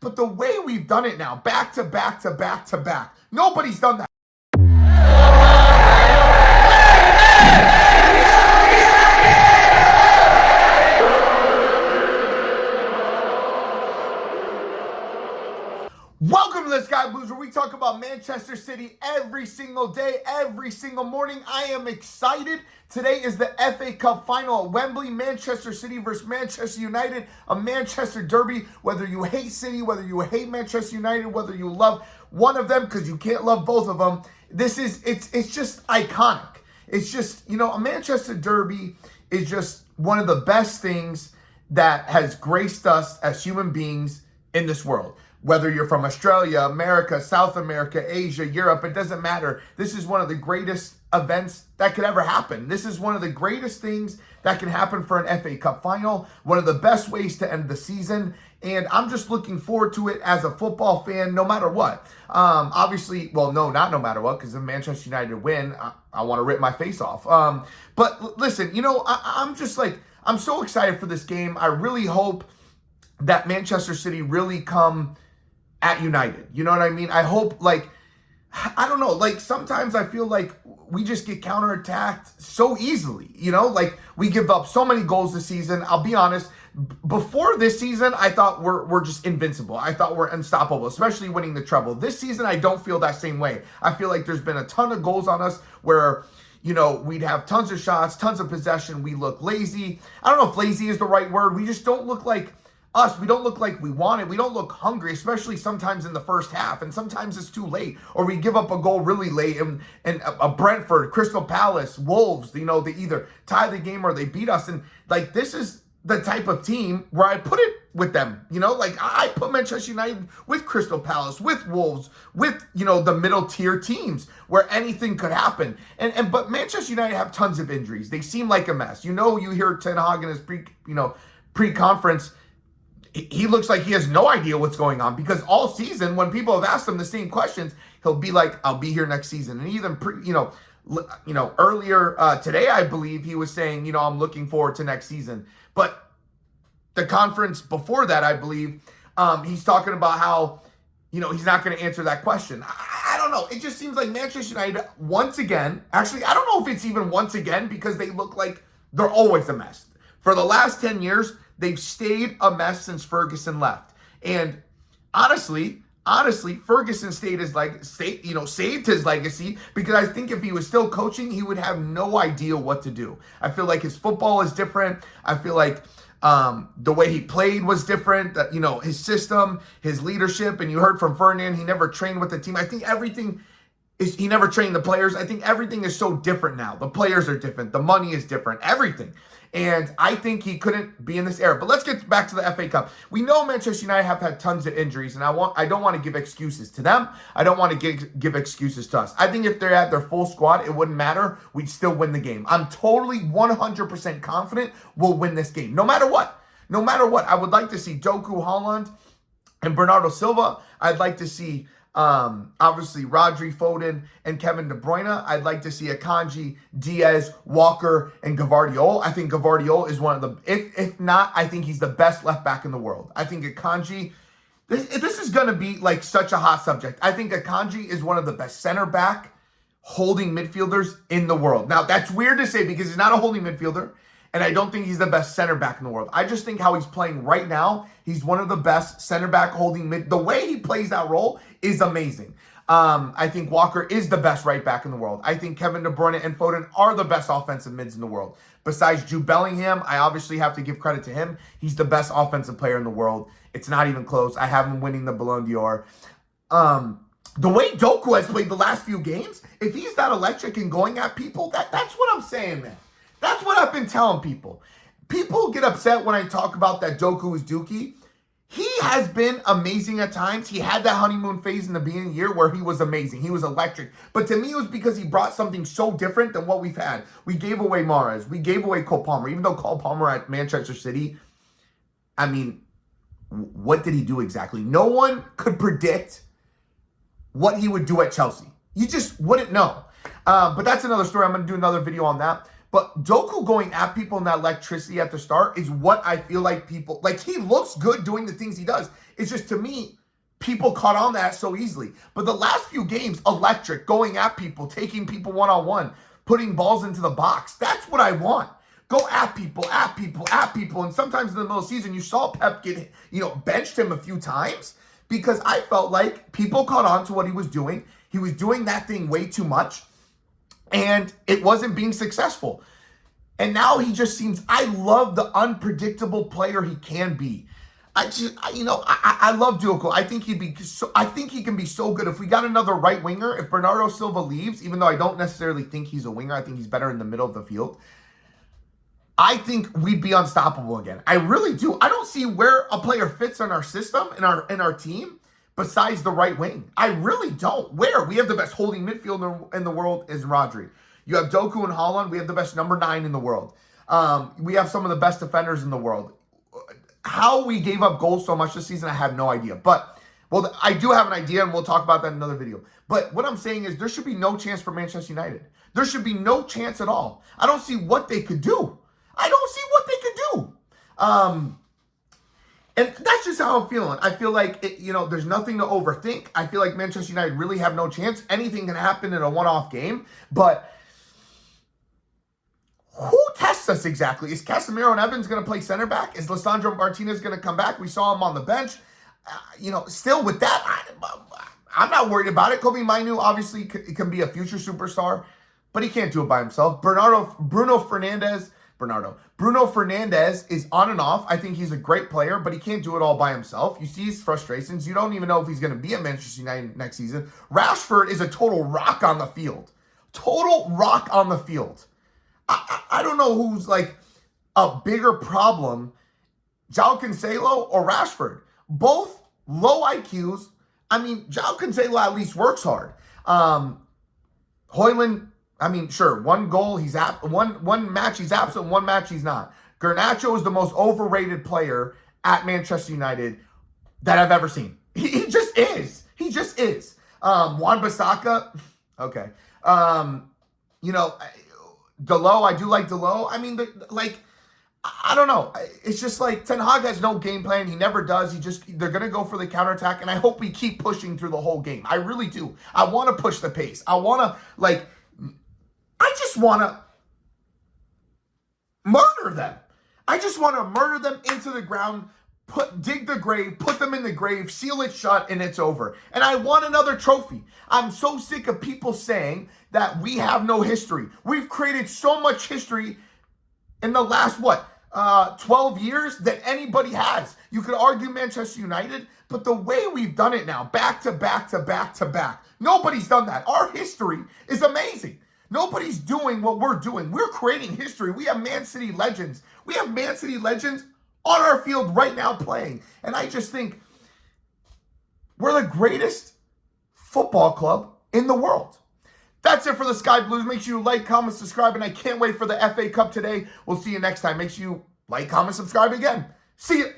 But the way we've done it now, back to back to back to back, nobody's done that. Welcome to the Sky Blues, where we talk about Manchester City every single day, every single morning. I am excited. Today is the FA Cup final at Wembley, Manchester City versus Manchester United, a Manchester derby. Whether you hate City, whether you hate Manchester United, whether you love one of them, because you can't love both of them, it's just iconic. It's just, a Manchester derby is just one of the best things that has graced us as human beings in this world. Whether you're from Australia, America, South America, Asia, Europe, it doesn't matter. This is one of the greatest events that could ever happen. This is one of the greatest things that can happen for an FA Cup final, one of the best ways to end the season, and I'm just looking forward to it as a football fan, no matter what. Obviously, well, no, not no matter what, because if Manchester United win, I want to rip my face off. But listen, I'm so excited for this game. I really hope that Manchester City really come at United. You know what I mean? I hope, I don't know, sometimes I feel like we just get counterattacked so easily, we give up so many goals this season. I'll be honest, before this season, I thought we're just invincible. I thought we're unstoppable, especially winning the treble. This season, I don't feel that same way. I feel like there's been a ton of goals on us where, we'd have tons of shots, tons of possession. We look lazy. I don't know if lazy is the right word. We just don't look like us. We don't look like we want it. We don't look hungry, especially sometimes in the first half. And sometimes it's too late, or we give up a goal really late. And a Brentford, Crystal Palace, Wolves, they either tie the game or they beat us. And this is the type of team where I put it with them. I put Manchester United with Crystal Palace, with Wolves, with, the middle tier teams where anything could happen. But Manchester United have tons of injuries. They seem like a mess. You hear Ten Hag in his pre-conference, he looks like he has no idea what's going on, because all season when people have asked him the same questions, he'll be like, I'll be here next season. And even earlier today, I believe he was saying, I'm looking forward to next season. But the conference before that, I believe, he's talking about how, he's not going to answer that question. I don't know. It just seems like Manchester United once again, actually, I don't know if it's even once again, because they look like they're always a mess. For the last 10 years, they've stayed a mess since Ferguson left. And honestly, Ferguson saved his legacy, because I think if he was still coaching, he would have no idea what to do. I feel like his football is different. I feel like the way he played was different. That, his system, his leadership, and you heard from Ferdinand, he never trained with the team. I think he never trained the players. I think everything is so different now. The players are different. The money is different. Everything. And I think he couldn't be in this era. But let's get back to the FA Cup. We know Manchester United have had tons of injuries, and I don't want to give excuses to them. I don't want to give excuses to us. I think if they had their full squad, it wouldn't matter. We'd still win the game. I'm totally 100% confident we'll win this game, no matter what. No matter what. I would like to see Doku, Haaland, and Bernardo Silva. I'd like to see obviously Rodri, Foden, and Kevin De Bruyne. I'd like to see Akanji, Diaz, Walker, and Gvardiol. I think Gvardiol is one of the, if not, I think he's the best left back in the world. I think Akanji, this is going to be such a hot subject. I think Akanji is one of the best center back holding midfielders in the world. Now, that's weird to say, because he's not a holding midfielder, and I don't think he's the best center back in the world. I just think how he's playing right now, he's one of the best center back holding mid. The way he plays that role is amazing. I think Walker is the best right back in the world. I think Kevin De Bruyne and Foden are the best offensive mids in the world. Besides Jude Bellingham, I obviously have to give credit to him. He's the best offensive player in the world. It's not even close. I have him winning the Ballon d'Or. The way Doku has played the last few games, if he's that electric and going at people, that's what I'm saying, man. That's what I've been telling people. People get upset when I talk about that Doku is Dookie. He has been amazing at times. He had that honeymoon phase in the beginning of the year where he was amazing. He was electric. But to me, it was because he brought something so different than what we've had. We gave away Mahrez. We gave away Cole Palmer. Even though Cole Palmer at Manchester City, I mean, what did he do exactly? No one could predict what he would do at Chelsea. You just wouldn't know. But that's another story. I'm going to do another video on that. But Doku going at people in that electricity at the start is what I feel like people, like, he looks good doing the things he does. It's just, to me, people caught on that so easily. But the last few games, electric, going at people, taking people one-on-one, putting balls into the box. That's what I want. Go at people, at people, at people. And sometimes in the middle of the season, you saw Pep get, benched him a few times because I felt like people caught on to what he was doing. He was doing that thing way too much, and it wasn't being successful. And now he just seems, I love the unpredictable player he can be. I love Duoco. I think he can be so good. If we got another right winger, if Bernardo Silva leaves, even though I don't necessarily think he's a winger, I think he's better in the middle of the field, I think we'd be unstoppable again. I really do. I don't see where a player fits in our system, in our team, besides the right wing. I really don't. Where? We have the best holding midfielder in the world is Rodri. You have Doku and Haaland. We have the best number 9 in the world. We have some of the best defenders in the world. How we gave up goals so much this season, I have no idea. But, well, I do have an idea, and we'll talk about that in another video. But what I'm saying is there should be no chance for Manchester United. There should be no chance at all. I don't see what they could do. And that's just how I'm feeling. I feel like, there's nothing to overthink. I feel like Manchester United really have no chance. Anything can happen in a one-off game. But who tests us exactly? Is Casemiro and Evans going to play center back? Is Lisandro Martinez going to come back? We saw him on the bench. Still with that, I'm not worried about it. Kobe Mainu obviously can be a future superstar, but he can't do it by himself. Bruno Fernandes is on and off. I think he's a great player, but he can't do it all by himself. You see his frustrations. You don't even know if he's going to be at Manchester United next season. Rashford is a total rock on the field. I don't know who's like a bigger problem, João Cancelo or Rashford. Both low IQs. I mean, João Cancelo at least works hard. Højlund, sure, one goal, one match he's absent, one match he's not. Garnacho is the most overrated player at Manchester United that I've ever seen. He just is. Wan-Bissaka, okay. Delo, I do like Delo. I don't know. It's just like Ten Hag has no game plan. He never does. They're going to go for the counterattack, and I hope we keep pushing through the whole game. I really do. I want to push the pace. I just want to murder them. I just want to murder them into the ground, dig the grave, put them in the grave, seal it shut, and it's over. And I want another trophy. I'm so sick of people saying that we have no history. We've created so much history in the last, 12 years that anybody has. You could argue Manchester United, but the way we've done it now, back to back to back to back, nobody's done that. Our history is amazing. Nobody's doing what we're doing. We're creating history. We have Man City legends. We have Man City legends on our field right now playing. And I just think we're the greatest football club in the world. That's it for the Sky Blues. Make sure you like, comment, subscribe, and I can't wait for the FA Cup today. We'll see you next time. Make sure you like, comment, subscribe again. See you.